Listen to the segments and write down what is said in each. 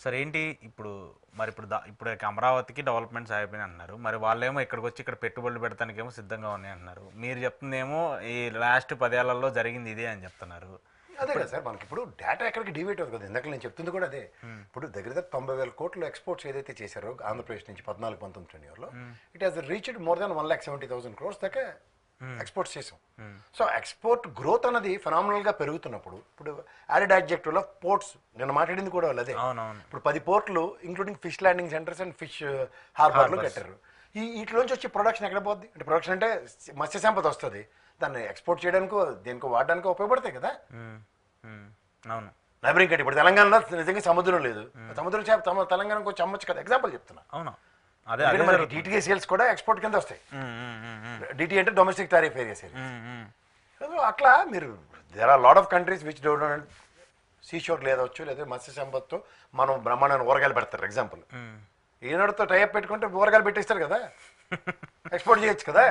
సరే ఏంటి ఇప్పుడు మరి ఇప్పుడు అమరావతికి డెవలప్మెంట్స్ అయిపోయినాయి అంటున్నారు. మరి వాళ్ళేమో ఇక్కడికి వచ్చి ఇక్కడ పెట్టుబడులు పెడతానికేమో సిద్ధంగా ఉన్నాయి అంటున్నారు. మీరు చెప్తుందేమో ఈ లాస్ట్ 10 ఏళ్లలో జరిగింది ఇదే అని చెప్తున్నారు. అదే కదా సార్, మనకి ఇప్పుడు డేటా ఎక్కడికి డివేట్ అవుతుంది కదా. ఇందాక నేను చెప్తుంది కూడా అదే. ఇప్పుడు దగ్గర దగ్గర 90,000 కోట్లు ఎక్స్పోర్ట్స్ ఏదైతే చేశారో ఆంధ్రప్రదేశ్ నుంచి 14-19 టెన్యూర్లో, it has reached more than 1,70,000 crores దాకా ఎక్స్పోర్ట్స్ చేసాం. సో ఎక్స్పోర్ట్ గ్రోత్ అన్నది ఫెనామినల్గా పెరుగుతున్నప్పుడు, ఇప్పుడు యాడెడ్ ఆబ్జెక్టివ్లో పోర్ట్స్ నిన్న మాట్లాడింది కూడా వాళ్ళు అదే. ఇప్పుడు 10 పోర్ట్లు including fish landing centres and fish హార్బర్లు కట్టారు. వీటిలోంచి వచ్చే ప్రొడక్షన్ ఎక్కడ పోద్ది అంటే, ప్రొడక్షన్ అంటే మత్స్య సంపద వస్తుంది, దాన్ని ఎక్స్పోర్ట్ చేయడానికో దేనికో వాడడానికో ఉపయోగపడతాయి కదా. అవును, నైబరింగ్ కంటే ఇప్పుడు తెలంగాణలో నిజంగా సముద్రం లేదు, సముద్రం చేప తెలంగాణకు వచ్చి అమ్మచ్చు కదా. ఎగ్జాంపుల్ చెప్తున్నా. అవును, అదే మనకి డిటిఏ సేల్స్ కూడా ఎక్స్పోర్ట్ కింద వస్తాయి. డిటి అంటే డొమెస్టిక్ టారిఫ్ ఏరియాస్. అట్లా మీరు there are lot of countries which don't sea shore లేదవచ్చు, లేదా మత్స్య సంపత్తో మనం బ్రహ్మాండమైన ఊరగాయలు పెడతారు. ఎగ్జాంపుల్ ఈనాడుతో టైప్ పెట్టుకుంటే ఊరగాయలు పెట్టేస్తారు కదా, ఎక్స్పోర్ట్ చేయొచ్చు కదా.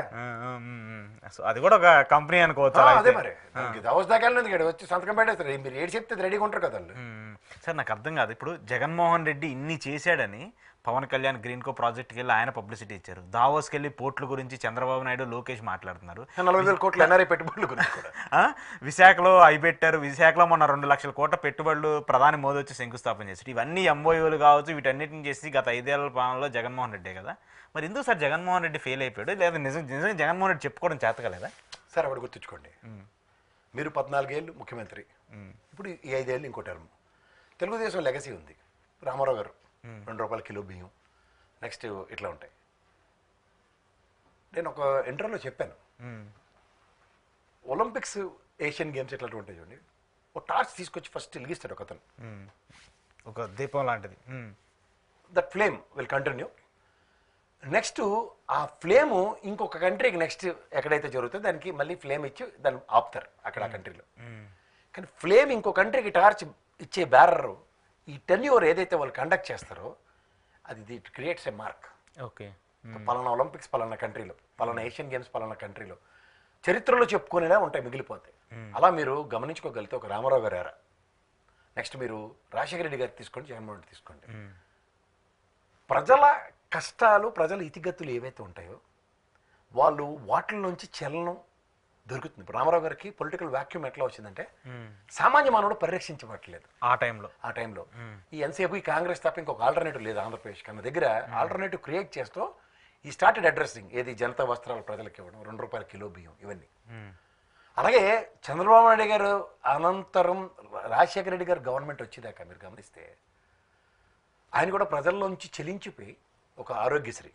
అది కూడా ఒక కంపెనీ అనుకోవచ్చు. అదే మరి దాకా వచ్చి సంతకం పెట్టేస్తారు, మీరు ఏడు చెప్తే రెడీగా ఉంటారు కదా. సార్ నాకు అర్థం కాదు, ఇప్పుడు జగన్మోహన్ రెడ్డి ఇన్ని చేశాడని పవన్ కళ్యాణ్ గ్రీన్కో ప్రాజెక్ట్కి వెళ్ళి ఆయన పబ్లిసిటీ ఇచ్చారు. దావోస్కి వెళ్ళి పోర్ట్ల గురించి చంద్రబాబు నాయుడు లోకేష్ మాట్లాడుతున్నారు. 40,000 కోట్ల ఎన్ఆర్ఐ పెట్టుబడుల గురించి కూడా విశాఖలో అవి పెట్టారు. విశాఖలో మొన్న 2 లక్షల కోట్ల పెట్టుబడులు ప్రధాని మోదీ వచ్చి శంకుస్థాపన చేశారు. ఇవన్నీ ఎంఓయూలు కావచ్చు, వీటన్నిటిని చేసి గత 5 ఏళ్ల పాలనలో జగన్మోహన్ రెడ్డే కదా. మరి ఎందుకు సార్ జగన్మోహన్ రెడ్డి ఫెయిల్ అయిపోయాడు, లేదా నిజంగా జగన్మోహన్ రెడ్డి చెప్పుకోవడం చేతకలేదా? సార్ ఒకటి గుర్తుంచుకోండి, మీరు 14 ఏళ్ళు ముఖ్యమంత్రి, ఇప్పుడు ఈ 5 ఏళ్ళు ఇంకో టర్మ్. తెలుగుదేశం లెగసీ ఉంది. రామారావు గారు 2 రూపాయల కిలో బియ్యం, నెక్స్ట్ ఇట్లా ఉంటాయి. నేను ఒక ఇంటర్వ్యూలో చెప్పాను, ఒలింపిక్స్ ఏషియన్ గేమ్స్ ఇట్లాంటివి ఉంటాయి చూడండి, ఒక టార్చ్ తీసుకొచ్చి ఫస్ట్ వెలిగిస్తాడు ఒక అతను, ఒక దీపం లాంటిది. That flame will continue. Next ఆ ఫ్లేము ఇంకొక కంట్రీకి నెక్స్ట్ ఎక్కడైతే జరుగుతుందో దానికి మళ్ళీ ఫ్లేమ్ ఇచ్చి దాన్ని ఆపుతారు అక్కడ ఆ కంట్రీలో. కానీ ఫ్లేమ్ ఇంకో కంట్రీకి టార్చ్ ఇచ్చే బ్యారర్ ఈ టెన్యూర్ ఏదైతే వాళ్ళు కండక్ట్ చేస్తారో అది it creates a mark. Okay, పలానా ఒలింపిక్స్ పలానా కంట్రీలో, పలానా ఏషియన్ గేమ్స్ పలానా కంట్రీలో చరిత్రలో చెప్పుకునేలా ఉంటాయి, మిగిలిపోతాయి. అలా మీరు గమనించుకోగలిగితే ఒక రామారావు గారు ఎరా, నెక్స్ట్ మీరు రాజశేఖర రెడ్డి గారు తీసుకోండి, జగన్మోహన్ రెడ్డి తీసుకోండి, ప్రజల కష్టాలు ప్రజల ఇతిగతులు ఏవైతే ఉంటాయో వాళ్ళు వాటిల్లోంచి చలనం దొరుకుతుంది. ఇప్పుడు రామారావు గారికి పొలిటికల్ వాక్యూమ్ ఎట్లా వచ్చిందంటే, సామాన్య మానవుడు పరిరక్షించబట్టలేదు ఆ టైంలో. ఈ ఎంతసేపు ఈ కాంగ్రెస్ తప్ప ఇంకొక ఆల్టర్నేటివ్ లేదు ఆంధ్రప్రదేశ్ కన్నా దగ్గర. ఆల్టర్నేటివ్ క్రియేట్ చేస్తూ ఈ స్టార్టెడ్ అడ్రస్సింగ్ ఏది జనతా వస్త్రాలు ప్రజలకు ఇవ్వడం, 2 రూపాయల కిలో బియ్యం, ఇవన్నీ. అలాగే చంద్రబాబు నాయుడు గారు అనంతరం రాజశేఖర రెడ్డి గారు గవర్నమెంట్ వచ్చేదాకా మీరు గమనిస్తే ఆయన కూడా ప్రజల్లోంచి చెలించిపోయి ఒక ఆరోగ్యశ్రీ,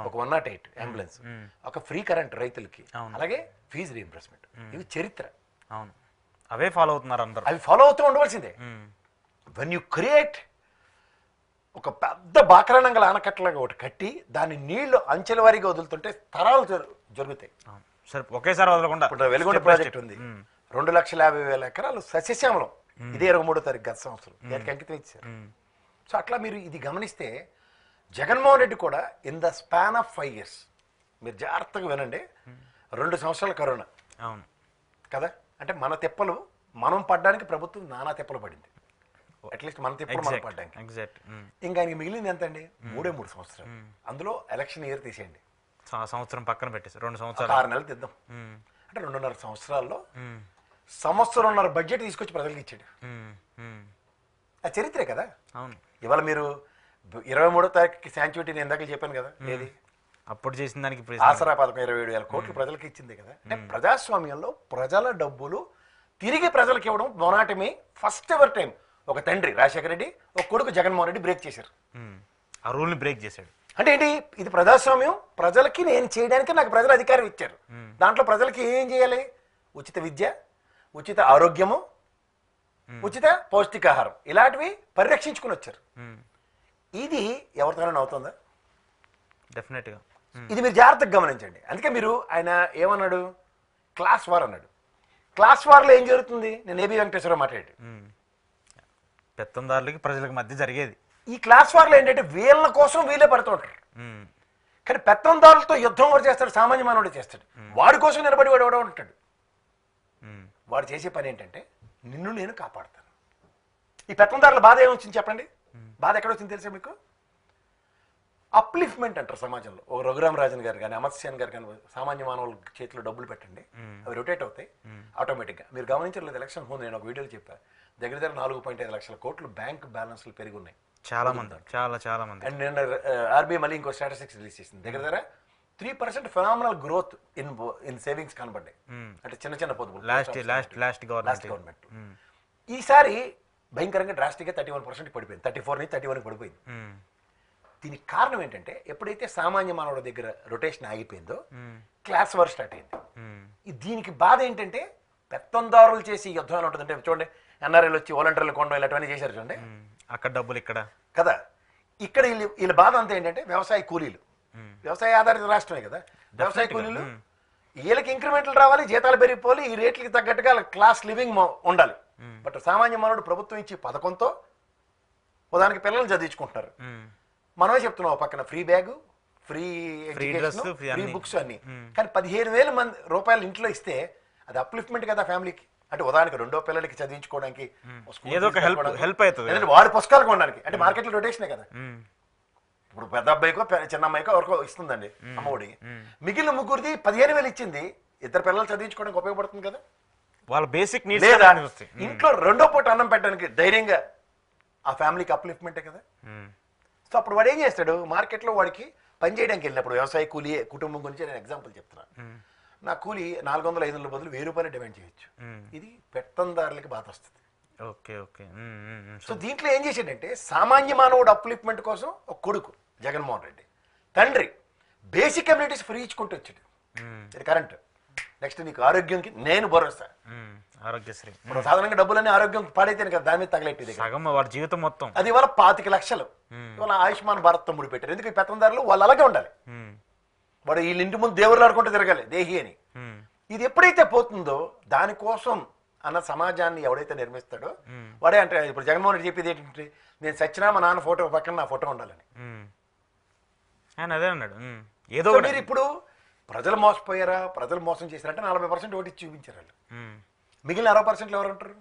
ఒక 108 అంబులెన్స్, ఒక ఫ్రీ కరెంట్ రైతులకి, అలాగే ఫీజు రీయింబర్స్మెంట్, ఇవి చరిత్ర. అవును, అవే ఫాలో అవుతున్నారు అందరూ, అవి ఫాలో అవుతూ ఉండవలసిందే. వెన్ యూ క్రియేట్ ఒక పెద్ద బాకరణంగల ఆనకట్టలాగా ఒకటి కట్టి దాని నీళ్లు అంచెల వారీగా వదులుతుంటే తరాలు జరుగుతాయి. సరే, ఒకేసారి వదలకుండా. ఇప్పుడు వెలుగొండ ప్రాజెక్ట్ ఉంది, 2,50,000 ఎకరాలు సస్యశ్యామలం, ఇదే 23వ తారీఖు గత సంవత్సరం దానికి అంకితం ఇచ్చారు. సో అట్లా మీరు ఇది గమనిస్తే జగన్మోహన్ రెడ్డి కూడా in the span of 5 years, మీరు జాగ్రత్తగా వినండి, 2 సంవత్సరాల కరోనా. అవును కదా, అంటే మన తిప్పలు మనం పడ్డానికి ప్రభుత్వం నానా తిప్పలు పడింది. అట్లీస్ట్ మన తిప్పలు మనం పడ్డానికి. ఇంకా ఆయనకి మిగిలింది ఎంత అండి? 3 సంవత్సరాలు. అందులో ఎలక్షన్ ఇయర్ తీసేయండి, సంవత్సరం పక్కన పెట్టేసి 2 సంవత్సరాలు, 6 నెలలు తిద్దాం. అంటే 2.5 సంవత్సరాల్లో సంవత్సరంన్నర బడ్జెట్ తీసుకొచ్చి ప్రజలకు ఇచ్చాడు. ఆ చరిత్రే కదా. అవును, ఇవాళ మీరు 23వ తారీఖుకి శాంచుటీ నేను ఇందాక చెప్పాను కదా, ఏది అప్పుడు చేసిన దానికి ఆసరా పథకం 27,000 కోట్లు ప్రజలకు ఇచ్చింది కదా. అంటే ప్రజాస్వామ్యంలో ప్రజల డబ్బులు తిరిగి ప్రజలకు ఇవ్వడం మొనాటమి ఫస్ట్ ఎవర్ టైం. ఒక తండ్రి రాజశేఖర రెడ్డి, ఒక కొడుకు జగన్మోహన్ రెడ్డి బ్రేక్ చేశారు, ఆ రూల్ని బ్రేక్ చేశాడు. అంటే ఏంటి, ఇది ప్రజాస్వామ్యం, ప్రజలకి నేను చేయడానికి నాకు ప్రజలు అధికారం ఇచ్చారు. దాంట్లో ప్రజలకి ఏం చేయాలి? ఉచిత విద్య, ఉచిత ఆరోగ్యము, ఉచిత పౌష్టికాహారం, ఇలాంటివి పరిరక్షించుకుని వచ్చారు. ఇది ఎవరితోనైనా అవుతుందా? డెఫినెట్గా. ఇది మీరు జాగ్రత్తగా గమనించండి. అందుకే మీరు ఆయన ఏమన్నాడు, క్లాస్ వార్ అన్నాడు. క్లాస్ వార్లో ఏం జరుగుతుంది? నేను ఏబి వెంకటేశ్వరరావు మాట్లాడి, పెత్తందారులకి ప్రజలకు మధ్య జరిగేది ఈ క్లాస్ వార్లో ఏంటంటే వీళ్ళ కోసం వీళ్ళే పడుతుంటారు. కానీ పెత్తందారులతో యుద్ధం వాడు చేస్తాడు, సామాన్య మానవుడు చేస్తాడు. వాడి కోసం నిలబడి వాడు ఎవడో ఉంటాడు. వాడు చేసే పని ఏంటంటే నిన్ను నేను కాపాడుతాను. ఈ పెత్తందారుల బాధ ఏమొచ్చింది చెప్పండి? బాధ ఎక్కడ వచ్చింది తెలుసా మీకు? అప్లిఫ్ట్మెంట్ అంటారు సమాజంలో. ఓ రఘురామ్ రాజన్ గారు కానీ అమర్ సేన్ గారు కానీ సామాన్య మానవుల చేతిలో డబ్బులు పెట్టండి, అవి రొటేట్ అవుతాయి ఆటోమేటిక్గా. మీరు గమనించలేదు, ఎలక్షన్ ముందు నేను ఒక వీడియోలో చెప్పాను, దగ్గర దగ్గర 4.5 లక్షల కోట్లు బ్యాంక్ బ్యాలెన్స్లు పెరిగి ఉన్నాయి చాలా మంది. అండ్ నేను ఆర్బీఐ మళ్ళీ ఇంకో స్టాటిస్టిక్స్ రిలీజ్ చేసింది, దగ్గర దగ్గర 3% ఫినామినల్ గ్రోత్ ఇన్ సేవింగ్స్ కనబడ్డాయి. అంటే చిన్న చిన్న పొదుపులు లాస్ట్ గవర్నమెంట్. ఈసారి భయంకరంగా డ్రాస్టిక్గా 31% పడిపోయింది, 34 నుంచి 31 పడిపోయింది. దీనికి కారణం ఏంటంటే ఎప్పుడైతే సామాన్య మానవుడి దగ్గర రొటేషన్ ఆగిపోయిందో క్లాస్ వార్ స్టార్ట్ అయింది. దీనికి బాధ ఏంటంటే పెత్తందారులు చేసి యుద్ధం ఎలా ఉంటుందంటే చూడండి, ఎన్ఆర్ఐలు వచ్చి వాలంటీర్లు కొండ ఇలాంటివన్నీ చేశారు చూడండి, అక్కడ డబ్బులు ఇక్కడ కదా. ఇక్కడ వీళ్ళ బాధ అంతా ఏంటంటే వ్యవసాయ కూలీలు, వ్యవసాయ ఆధారిత రాష్ట్రమే కదా, వ్యవసాయ కూలీలు వీళ్ళకి ఇంక్రిమెంట్లు రావాలి, జీతాలు పెరిగిపోవాలి, ఈ రేట్లకి తగ్గట్టుగా క్లాస్ లివింగ్ ఉండాలి. బట్ సామాన్య మానవుడు ప్రభుత్వం ఇచ్చి పథకంతో ఉదాహరణకి పిల్లల్ని చదివించుకుంటున్నారు. మనమే చెప్తున్నాం పక్కన free bag, free education, free books అన్ని. కానీ 15,000 రూపాయలు ఇంట్లో ఇస్తే అది అప్లిఫ్ట్మెంట్ కదా ఫ్యామిలీకి. అంటే ఉదాహరణకి 2వ పిల్లలకి చదివించుకోవడానికి, హెల్ప్ అవుతుంది, వాడి పుస్తకాలు కొనడానికి. అంటే మార్కెట్లో రొటేషనే కదా. ఇప్పుడు పెద్ద అబ్బాయికో చిన్న అమ్మాయికో ఎవరికో ఇస్తుందండి అమ్మఒడి, మిగిలిన ముగ్గురిది 15,000 ఇచ్చింది, 2 పిల్లలు చదివించుకోవడానికి ఉపయోగపడుతుంది కదా. వాళ్ళ బేసిక్ నీడ్స్ ఇంట్లో 2వ పూట అన్నం పెట్టడానికి ధైర్యంగా ఆ ఫ్యామిలీకి అప్లిఫ్ట్మెంటే కదా. సో అప్పుడు వాడు ఏం చేస్తాడు, మార్కెట్లో వాడికి పని చేయడానికి వెళ్ళినప్పుడు వ్యవసాయ కూలీ కుటుంబం గురించి నేను ఎగ్జాంపుల్ చెప్తున్నాను. నా కూలీ 400-500 బదులు 1,000 రూపాయలు డిమాండ్ చేయొచ్చు. ఇది పెత్తందారులకి బాధ వస్తుంది. సో దీంట్లో ఏం చేశాడంటే సామాన్య మానవుడు అప్లిఫ్ట్మెంట్ కోసం ఒక కొడుకు జగన్మోహన్ రెడ్డి, తండ్రి బేసిక్ కమ్యూనిటీస్ ఫ్రీ ఇచ్చుకుంటూ వచ్చాడు. ఇది కరెంట్. నెక్స్ట్ నీకు ఆరోగ్యంకి నేను భరోసా, ఆరోగ్యశ్రీ. ఇప్పుడు సాధారణంగా డబ్బులన్నీ ఆరోగ్యం పాడైతేనే కదా దాని మీద తగలెట్టేది. వాడి జీవితం మొత్తం అది ఇవాళ 25 లక్షలు ఇవాళ ఆయుష్మాన్ భారత్ ముడి పెట్టారు. ఎందుకు ఈ పెత్తందారులు వాళ్ళు అలాగే ఉండాలి, వాడు వీళ్ళ ఇంటి ముందు దేవుళ్ళు ఆడుకుంటూ తిరగాలి దేహి అని. ఇది ఎప్పుడైతే పోతుందో దానికోసం అన్న సమాజాన్ని ఎవడైతే నిర్మిస్తాడో వాడే. అంటే ఇప్పుడు జగన్మోహన్ రెడ్డి చెప్పేది ఏంటంటే నేను సచ్చినా మా నాన్న ఫోటో పక్కన నా ఫోటో ఉండాలని ఆయన అదే అన్నాడు. ఏదో మీరు ఇప్పుడు ప్రజలు మోసపోయారా, ప్రజలు మోసం చేశారంటే 40% ఓటు ఇచ్చి చూపించారు వాళ్ళు. మిగిలిన 60% ఎవరు ఉంటారు?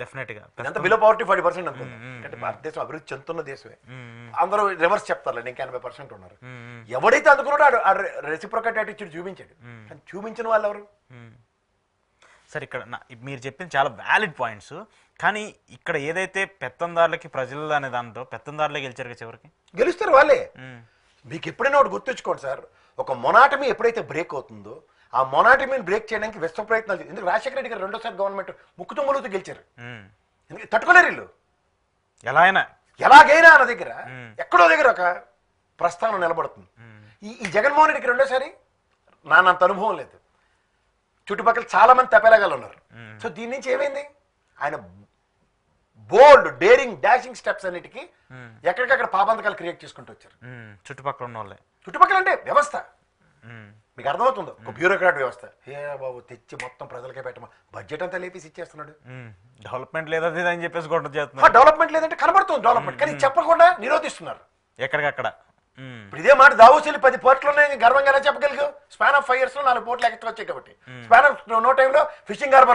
డెఫినెట్ గా అంత బిలో పవర్టీ 40% అనుకుంది. అంటే భారతదేశం అభివృద్ధి చెందుతున్న దేశమే. అందరూ రివర్స్ చెప్తారు, ఇంకా 80% ఉన్నారు. ఎవడైతే అందుకున్నాడో ఆ రెసిప్రొకేట్ యాటిట్యూడ్ చూపించాడు. కానీ చూపించిన వాళ్ళు ఎవరు? సరే, ఇక్కడ మీరు చెప్పింది చాలా వ్యాలిడ్ పాయింట్స్. కానీ ఇక్కడ ఏదైతే పెత్తందారులకి ప్రజలు అనే దాంతో పెత్తందారులే గెలిచారు, చివరికి గెలుస్తారు వాళ్ళే. మీకు ఎప్పుడైనా ఒకటి గుర్తుంచుకోండి సార్, ఒక మొనాటమీ ఎప్పుడైతే బ్రేక్ అవుతుందో ఆ మొనాటమీని బ్రేక్ చేయడానికి విశ్వ ప్రయత్నాలు. ఎందుకు రాజశేఖర రెడ్డి గారు 2వ సారి గవర్నమెంట్ ముక్కుతూ ములుగుతూ గెలిచారు, ఎందుకు తట్టుకోలేరు వీళ్ళు. ఎలాగైనా అన్న దగ్గర ఎక్కడో దగ్గర ఒక ప్రస్థానం నిలబడుతుంది. ఈ జగన్మోహన్ రెడ్డికి 2వ సారి నానంత అనుభవం లేదు, చుట్టుపక్కల చాలా మంది తపేలాగాలు ఉన్నారు. సో దీని నుంచి ఏమైంది, ఆయన బోల్డ్ డేరింగ్ డాషింగ్ స్టెప్స్ అన్నిటికీ ఎక్కడికక్కడ పాబంధకాలు క్రియేట్ చేసుకుంటూ వచ్చారు చుట్టుపక్కల ఉన్న వాళ్ళే. చుట్టుపక్కల అంటే వ్యవస్థ మీకు అర్థమవుతుందో, ఒక బ్యూరోక్రాట్ వ్యవస్థ. ఏ బాబు తెచ్చి మొత్తం ప్రజలకే పెట్టమా, బడ్జెట్ అంతా లేపేసి ఇచ్చేస్తున్నాడు. డెవలప్మెంట్ లేదని అని చెప్పేసి డెవలప్మెంట్ లేదంటే కనబడుతుంది డెవలప్మెంట్, కానీ చెప్పకుండా నిరోధిస్తున్నారు ఎక్కడికక్కడ. ఇప్పుడు ఇదే మాట దావోస్ 10 పోర్ట్లు ఉన్నాయి గర్వంగా ఎలా చెప్పగలిగావు? స్పాన్ ఆఫ్ 5 years లో 4 పోర్ట్లు ఎక్కడ వచ్చాయి కాబట్టి. స్పాన్ ఆఫ్ నో టైంలో ఫిషింగ్ హార్బర్